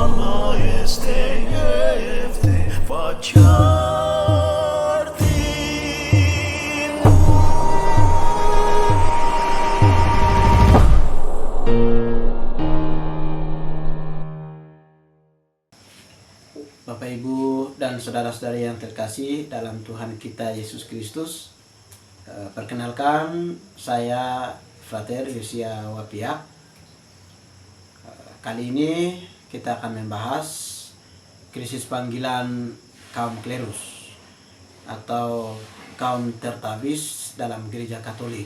Allah este este facar timu. Bapak Ibu dan saudara-saudari yang terkasih dalam Tuhan kita Yesus Kristus, perkenalkan saya Frater Yosia Wapia. Kali ini kita akan membahas krisis panggilan kaum klerus atau kaum tertabis dalam gereja Katolik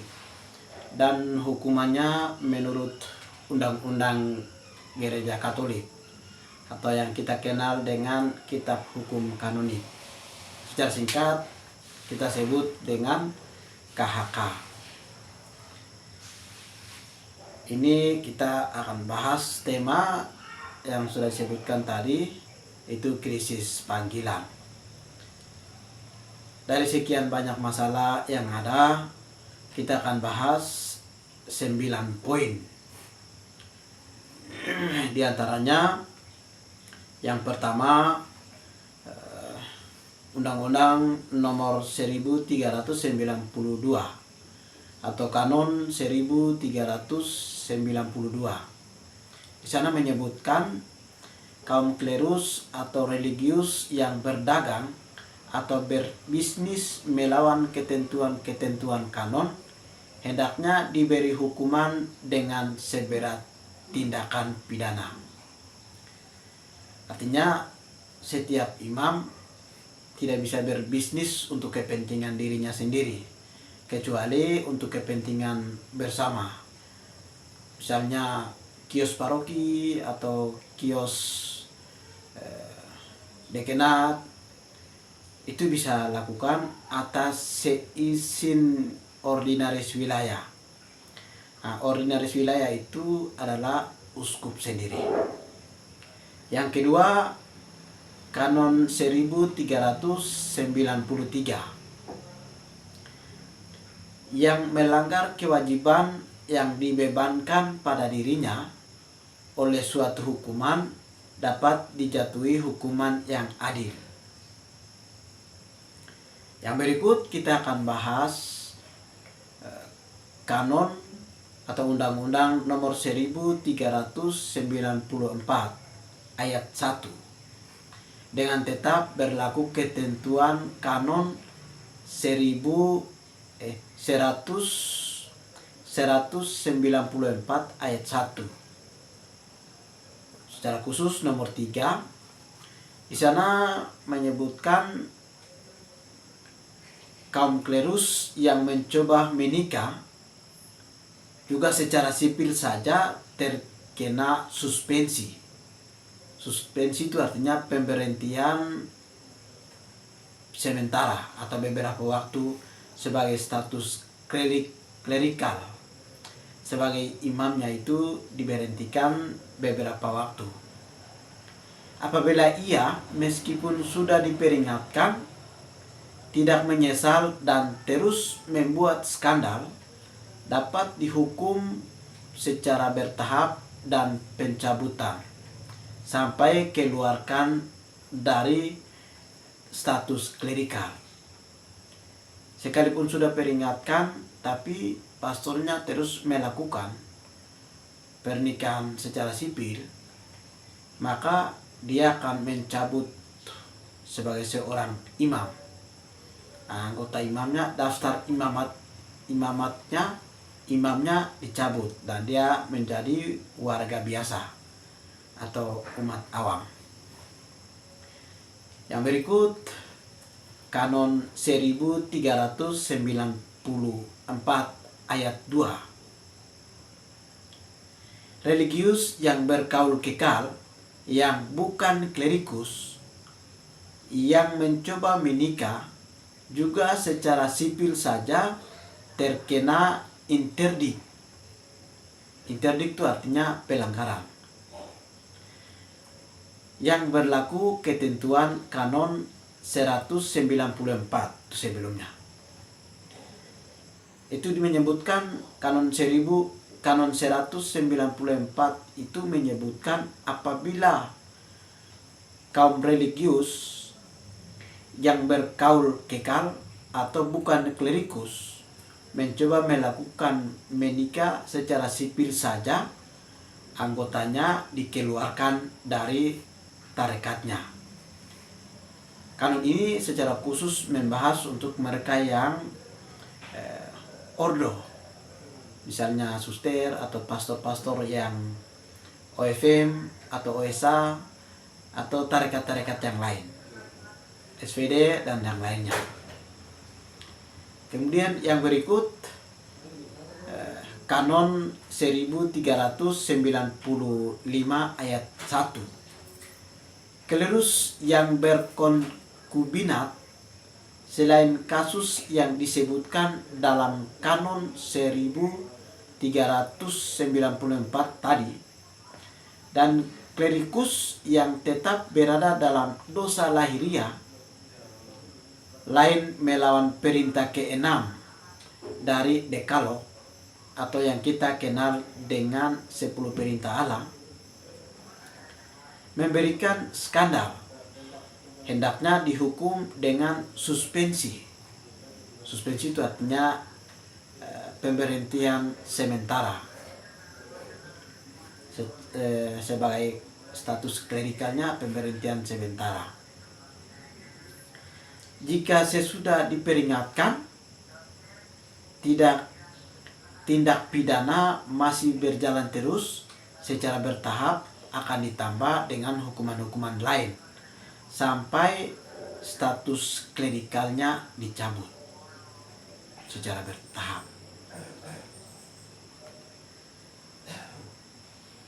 dan hukumannya menurut undang-undang gereja Katolik atau yang kita kenal dengan Kitab Hukum Kanonik. Secara singkat kita sebut dengan KHK. Ini kita akan bahas tema yang sudah disebutkan tadi, itu krisis panggilan. Dari sekian banyak masalah yang ada, kita akan bahas 9 poin. Di antaranya yang pertama, Undang-Undang Nomor 1392 atau Kanon 1392. Di sana menyebutkan kaum klerus atau religius yang berdagang atau berbisnis melawan ketentuan-ketentuan kanon hendaknya diberi hukuman dengan seberat tindakan pidana. Artinya setiap imam tidak bisa berbisnis untuk kepentingan dirinya sendiri, kecuali untuk kepentingan bersama. Misalnya kios paroki atau kios dekenat, itu bisa lakukan atas seizin ordinaris wilayah. Nah, ordinaris wilayah itu adalah uskup sendiri. Yang kedua, Kanon 1393 yang melanggar kewajiban yang dibebankan pada dirinya oleh suatu hukuman dapat dijatuhi hukuman yang adil. Yang berikut kita akan bahas Kanon atau Undang-Undang Nomor 1394 ayat 1 dengan tetap berlaku ketentuan Kanon 1194 ayat 1. Secara khusus nomor 3, di sana menyebutkan kaum klerus yang mencoba menikah juga secara sipil saja terkena suspensi. Suspensi itu artinya pemberhentian sementara atau beberapa waktu sebagai status klerikal. Sebagai imamnya itu diberhentikan beberapa waktu. Apabila ia meskipun sudah diperingatkan tidak menyesal dan terus membuat skandal, dapat dihukum secara bertahap dan pencabutan sampai keluarkan dari status klerikal. Sekalipun sudah peringatkan, tapi pastornya terus melakukan pernikahan secara sipil, maka dia akan mencabut sebagai seorang imam. Nah, anggota imamnya, daftar imamnya dicabut dan dia menjadi warga biasa atau umat awam. Yang berikut Kanon 1394 ayat 2. Religius yang berkaul kekal yang bukan klerikus yang mencoba menikah juga secara sipil saja terkena interdik. Interdik itu artinya pelanggaran yang berlaku ketentuan Kanon 194 itu sebelumnya. Itu menyebutkan Kanon 194 itu menyebutkan apabila kaum religius yang berkaul kekal atau bukan klerikus mencoba melakukan menikah secara sipil saja, anggotanya dikeluarkan dari tarekatnya. Kanun ini secara khusus membahas untuk mereka yang ordo, misalnya suster atau pastor-pastor yang OFM atau OSA atau tarekat-tarekat yang lain, SVD dan yang lainnya. Kemudian yang berikut Kanon 1395 ayat 1. Klerus yang berkonkubinat selain kasus yang disebutkan dalam Kanon 1394 tadi, dan klerikus yang tetap berada dalam dosa lahiriah lain melawan perintah ke-6 dari Dekalog atau yang kita kenal dengan 10 perintah Allah, memberikan skandal, hendaknya dihukum dengan suspensi. Suspensi itu artinya pemberhentian sementara. Sebagai status klerikalnya pemberhentian sementara. Jika sesudah diperingatkan tindak pidana masih berjalan terus secara bertahap, akan ditambah dengan hukuman-hukuman lain sampai status klerikalnya dicabut secara bertahap.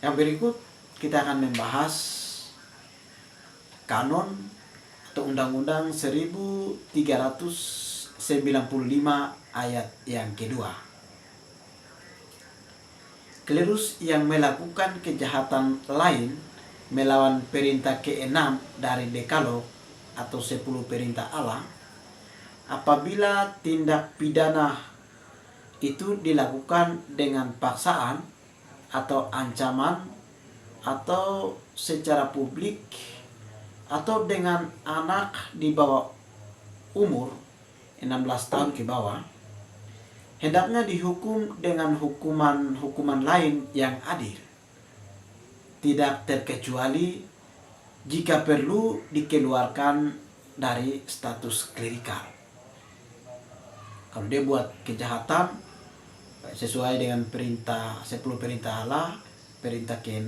Yang berikut kita akan membahas Kanon atau Undang-Undang 1395 ayat yang kedua. Klerus yang melakukan kejahatan lain melawan perintah ke-6 dari Dekalog atau 10 perintah Allah, apabila tindak pidana itu dilakukan dengan paksaan atau ancaman atau secara publik atau dengan anak di bawah umur 16 tahun ke bawah, hendaknya dihukum dengan hukuman lain yang adil, tidak terkecuali jika perlu dikeluarkan dari status klerikal. Kalau dia buat kejahatan sesuai dengan perintah 10 perintah Allah, perintah ke-6,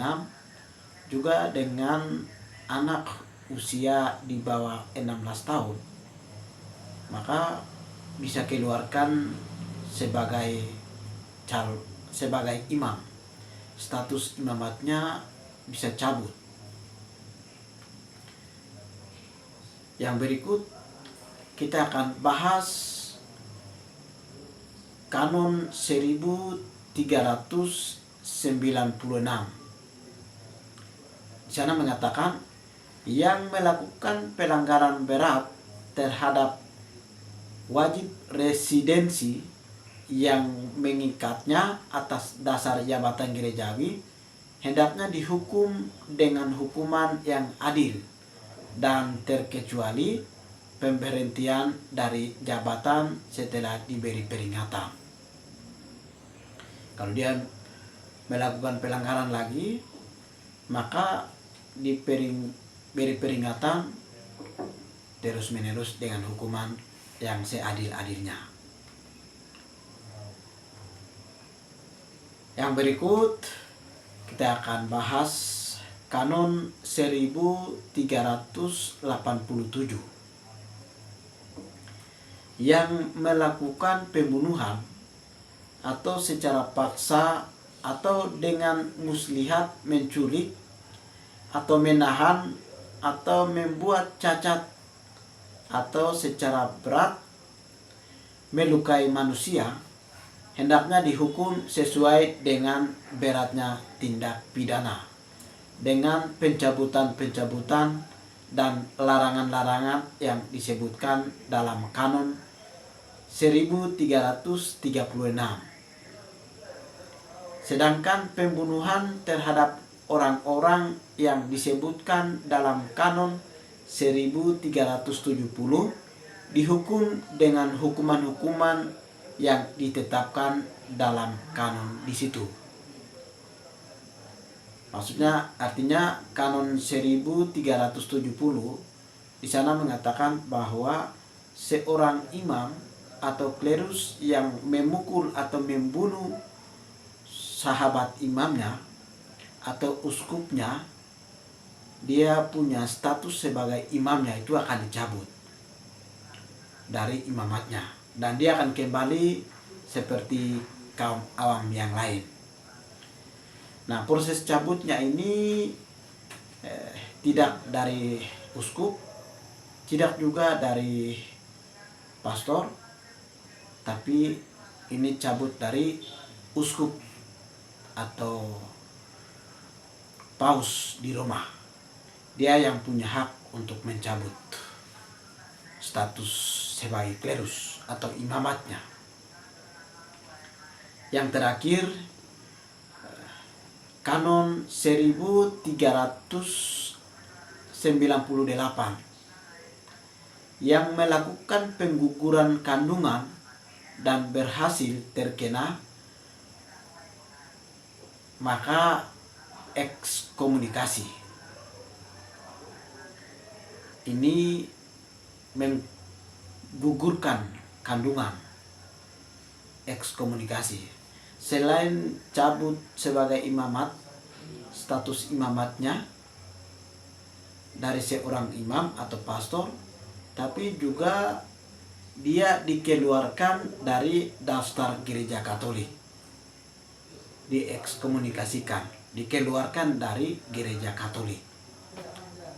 juga dengan anak usia di bawah 16 tahun, maka bisa keluarkan sebagai imam. Status imamatnya bisa cabut. Yang berikut kita akan bahas Kanon 1396. Di sana mengatakan yang melakukan pelanggaran berat terhadap wajib residensi yang mengikatnya atas dasar jabatan gerejawi, hendaknya dihukum dengan hukuman yang adil dan terkecuali pemberhentian dari jabatan setelah diberi peringatan. Kalau dia melakukan pelanggaran lagi, maka beri peringatan terus menerus dengan hukuman yang seadil-adilnya. Yang berikut kita akan bahas Kanon 1387. Yang melakukan pembunuhan atau secara paksa atau dengan muslihat menculik atau menahan atau membuat cacat atau secara berat melukai manusia, hendaknya dihukum sesuai dengan beratnya tindak pidana dengan pencabutan dan larangan-larangan yang disebutkan dalam Kanon 1336. Sedangkan pembunuhan terhadap orang-orang yang disebutkan dalam Kanon 1370 dihukum dengan hukuman-hukuman yang ditetapkan dalam kanon di situ. Maksudnya artinya Kanon 1370 di sana mengatakan bahwa seorang imam atau klerus yang memukul atau membunuh sahabat imamnya atau uskupnya, dia punya status sebagai imamnya itu akan dicabut dari imamatnya dan dia akan kembali seperti kaum awam yang lain. Nah, proses cabutnya ini tidak dari uskup, tidak juga dari pastor, tapi ini cabut dari uskup atau paus di Roma. Dia yang punya hak untuk mencabut status sebagai klerus atau imamatnya. Yang terakhir, Kanon 1398 yang melakukan pengguguran kandungan dan berhasil terkena, maka ekskomunikasi. Ini menggugurkan kandungan, ekskomunikasi. Selain cabut sebagai imamat, status imamatnya dari seorang imam atau pastor, tapi juga dia dikeluarkan dari daftar gereja Katolik. Diekskomunikasikan, dikeluarkan dari gereja Katolik.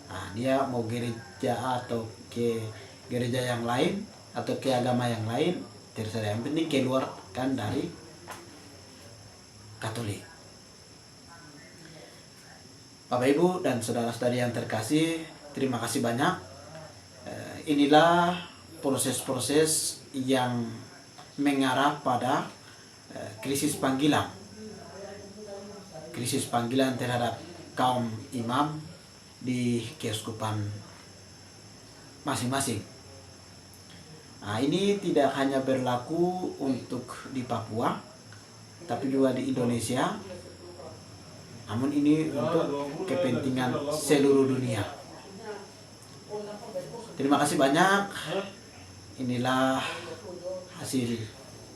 Nah, dia mau gereja atau ke gereja yang lain atau ke agama yang lain, terserah, yang penting keluarkan dari Katolik. Bapak Ibu dan saudara-saudari yang terkasih, terima kasih banyak. Inilah proses-proses yang mengarah pada krisis panggilan. Krisis panggilan terhadap kaum imam di keuskupan masing-masing. Nah, ini tidak hanya berlaku untuk di Papua, tapi juga di Indonesia. Namun ini untuk kepentingan seluruh dunia. Terima kasih banyak. Inilah hasil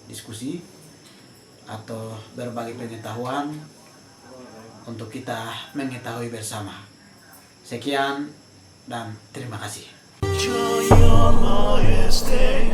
diskusi atau berbagi pengetahuan untuk kita mengetahui bersama. Sekian dan terima kasih. Your Majesty,